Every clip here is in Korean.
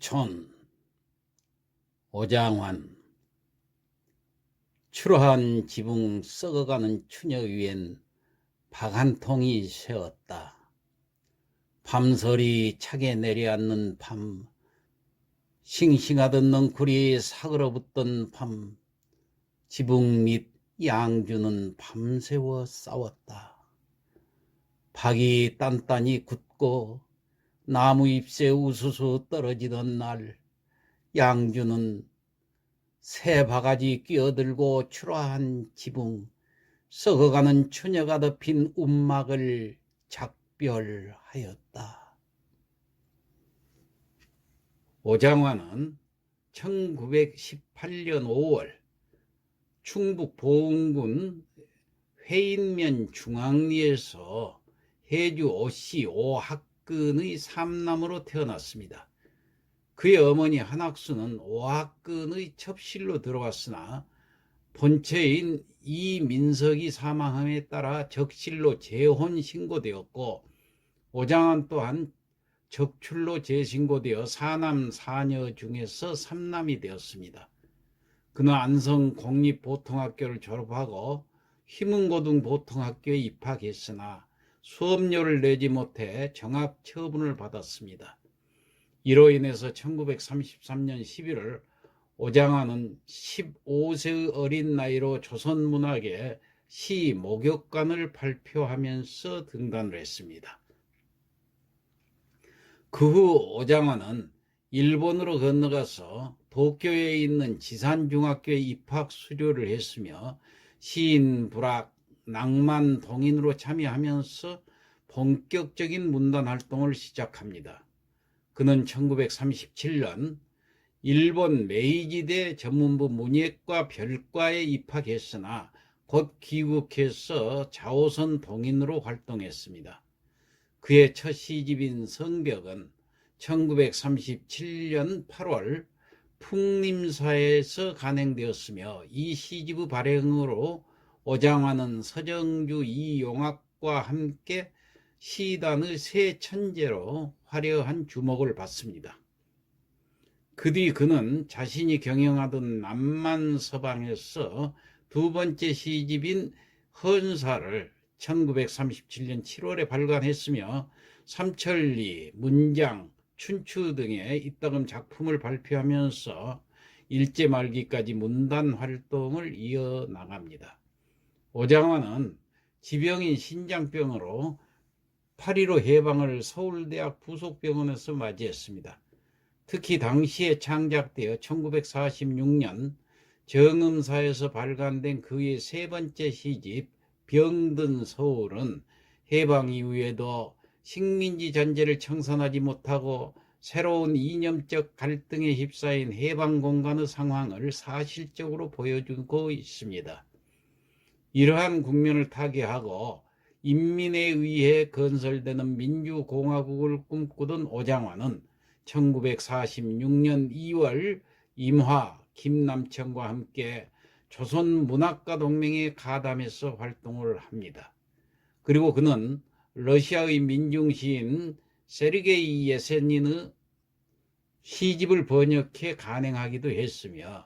촌 오장환. 추로한 지붕 썩어가는 추녀 위엔 박 한 통이 새었다. 밤설이 차게 내려앉는 밤, 싱싱하던 넝쿨이 사그러붙던 밤, 지붕 밑 양주는 밤새워 싸웠다. 박이 단단히 굳고 나무 잎새 우수수 떨어지던 날, 양주는 새 바가지 끼어들고 추라한 지붕, 썩어가는 추녀가 덮인 움막을 작별하였다. 오장환은 1918년 5월 충북 보은군 회인면 중앙리에서 해주 오씨 오학근의 삼남으로 태어났습니다. 그의 어머니 한학수는 오학근의 첩실로 들어왔으나 본처인 이민석이 사망함에 따라 적실로 재혼 신고되었고, 오장환 또한 적출로 재신고되어 사남 사녀 중에서 삼남이 되었습니다. 그는 안성 공립보통학교를 졸업하고 휘문고등보통학교에 입학했으나 수업료를 내지 못해 정학 처분을 받았습니다. 이로 인해서 1933년 11월 오장환은 15세의 어린 나이로 조선문학의 시 목욕관을 발표하면서 등단을 했습니다. 그 후 오장환은 일본으로 건너가서 도쿄에 있는 지산중학교에 입학 수료를 했으며 시인, 불학, 낭만, 동인으로 참여하면서 본격적인 문단 활동을 시작합니다. 그는 1937년 일본 메이지대 전문부 문예과 별과에 입학했으나 곧 귀국해서 자오선 동인으로 활동했습니다. 그의 첫 시집인 성벽은 1937년 8월 풍림사에서 간행되었으며, 이 시집의 발행으로 오장환은 서정주 이용학과 함께 시단의 새 천재로 화려한 주목을 받습니다. 그 뒤 그는 자신이 경영하던 남만서방에서 두 번째 시집인 헌사를 1937년 7월에 발간했으며 삼천리, 문장, 춘추 등의 이따금 작품을 발표하면서 일제 말기까지 문단 활동을 이어나갑니다. 오장환은 지병인 신장병으로 8.15 해방을 서울대학 부속병원에서 맞이했습니다. 특히 당시에 창작되어 1946년 정음사에서 발간된 그의 세 번째 시집 병든 서울은 해방 이후에도 식민지 잔재를 청산하지 못하고 새로운 이념적 갈등에 휩싸인 해방공간의 상황을 사실적으로 보여주고 있습니다. 이러한 국면을 타개하고 인민에 의해 건설되는 민주공화국을 꿈꾸던 오장환은 1946년 2월 임화, 김남청과 함께 조선문학가동맹에 가담해서 활동을 합니다. 그리고 그는 러시아의 민중시인 세르게이 예세닌의 시집을 번역해 간행하기도 했으며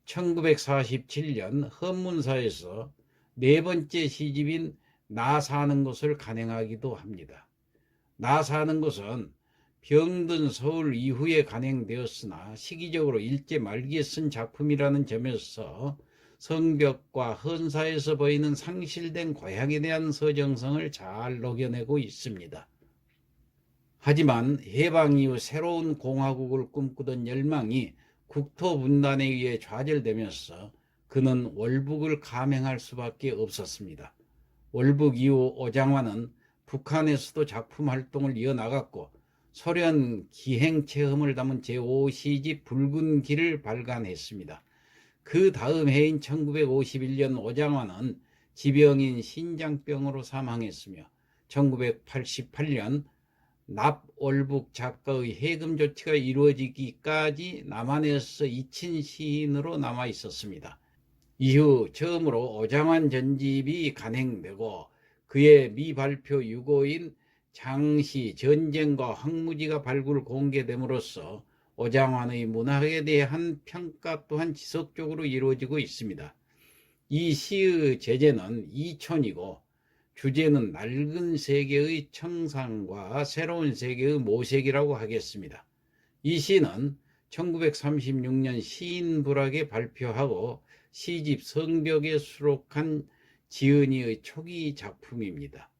1947년 헌문사에서 네 번째 시집인 나 사는 것을 간행하기도 합니다. 나 사는 것은 병든 서울 이후에 간행되었으나 시기적으로 일제 말기에 쓴 작품이라는 점에서 성벽과 헌사에서 보이는 상실된 고향에 대한 서정성을 잘 녹여내고 있습니다. 하지만 해방 이후 새로운 공화국을 꿈꾸던 열망이 국토 분단에 의해 좌절되면서 그는 월북을 감행할 수밖에 없었습니다. 월북 이후 오장환은 북한에서도 작품 활동을 이어나갔고 소련 기행체험을 담은 제5시집 붉은 길을 발간했습니다. 그 다음 해인 1951년 오장환은 지병인 신장병으로 사망했으며 1988년 납월북 작가의 해금 조치가 이루어지기까지 남한에서 이친 시인으로 남아 있었습니다. 이후 처음으로 오장환 전집이 간행되고 그의 미발표 유고인 장시 전쟁과 황무지가 발굴 공개됨으로써 오장환의 문학에 대한 평가 또한 지속적으로 이루어지고 있습니다. 이 시의 제재는 이촌이고 주제는 낡은 세계의 청산과 새로운 세계의 모색이라고 하겠습니다. 이 시는 1936년 시인불학에 발표하고 시집 성벽에 수록한 지은이의 초기 작품입니다.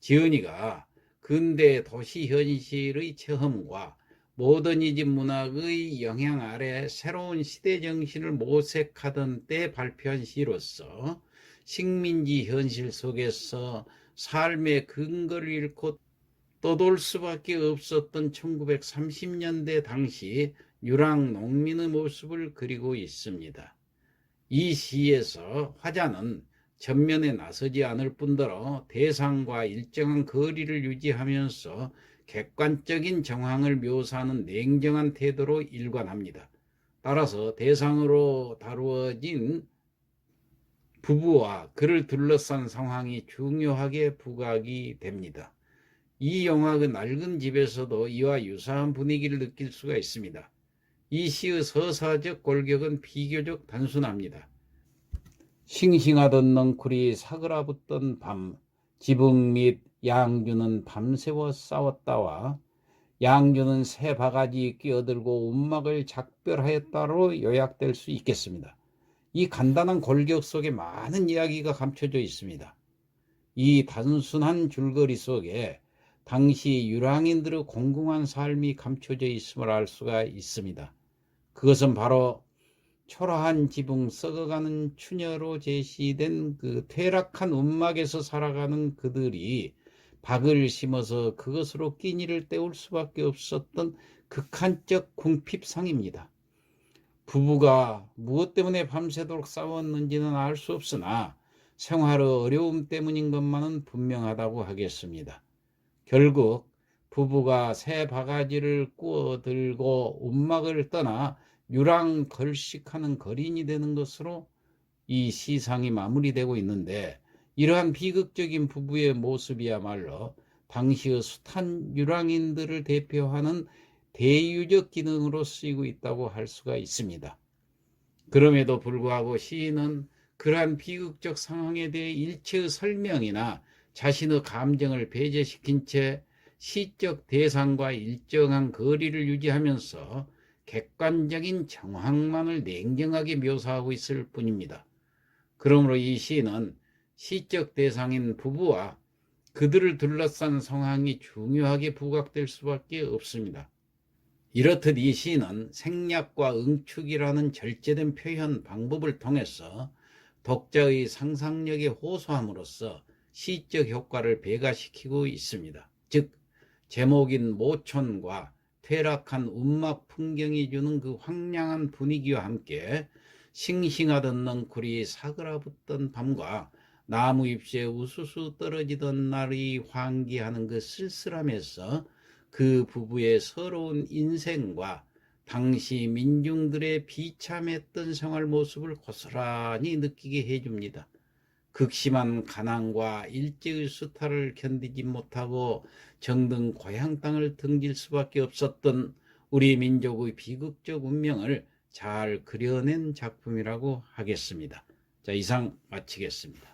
지은이가 근대 도시 현실의 체험과 모더니즘 문학의 영향 아래 새로운 시대 정신을 모색하던 때 발표한 시로서 식민지 현실 속에서 삶의 근거를 잃고 떠돌 수밖에 없었던 1930년대 당시 유랑 농민의 모습을 그리고 있습니다. 이 시에서 화자는 전면에 나서지 않을 뿐더러 대상과 일정한 거리를 유지하면서 객관적인 정황을 묘사하는 냉정한 태도로 일관합니다. 따라서 대상으로 다루어진 부부와 그를 둘러싼 상황이 중요하게 부각이 됩니다. 이 영화의 낡은 집에서도 이와 유사한 분위기를 느낄 수가 있습니다. 이 시의 서사적 골격은 비교적 단순합니다. 싱싱하던 넝쿨이 사그라붙던 밤, 지붕 및 양주는 밤새워 싸웠다와 양주는 새 바가지 끼어들고 움막을 작별하였다로 요약될 수 있겠습니다. 이 간단한 골격 속에 많은 이야기가 감춰져 있습니다. 이 단순한 줄거리 속에 당시 유랑인들의 공공한 삶이 감춰져 있음을 알 수가 있습니다. 그것은 바로 초라한 지붕, 썩어가는 추녀로 제시된 그 퇴락한 움막에서 살아가는 그들이 박을 심어서 그것으로 끼니를 때울 수밖에 없었던 극한적 궁핍상입니다. 부부가 무엇 때문에 밤새도록 싸웠는지는 알 수 없으나 생활의 어려움 때문인 것만은 분명하다고 하겠습니다. 결국 부부가 새 바가지를 꾸어 들고 움막을 떠나 유랑 걸식하는 거린이 되는 것으로 이 시상이 마무리되고 있는데, 이러한 비극적인 부부의 모습이야말로 당시의 숱한 유랑인들을 대표하는 대유적 기능으로 쓰이고 있다고 할 수가 있습니다. 그럼에도 불구하고 시인은 그러한 비극적 상황에 대해 일체의 설명이나 자신의 감정을 배제시킨 채 시적 대상과 일정한 거리를 유지하면서 객관적인 정황만을 냉정하게 묘사하고 있을 뿐입니다. 그러므로 이 시는 시적 대상인 부부와 그들을 둘러싼 상황이 중요하게 부각될 수밖에 없습니다. 이렇듯 이 시는 생략과 응축이라는 절제된 표현 방법을 통해서 독자의 상상력에 호소함으로써 시적 효과를 배가시키고 있습니다. 즉, 제목인 모촌과 퇴락한 움막 풍경이 주는 그 황량한 분위기와 함께 싱싱하던 넝쿨이 사그라붙던 밤과 나무 잎새 우수수 떨어지던 날이 환기하는 그 쓸쓸함에서 그 부부의 서러운 인생과 당시 민중들의 비참했던 생활 모습을 고스란히 느끼게 해줍니다. 극심한 가난과 일제의 수탈을 견디지 못하고 정든 고향 땅을 등질 수밖에 없었던 우리 민족의 비극적 운명을 잘 그려낸 작품이라고 하겠습니다. 자, 이상 마치겠습니다.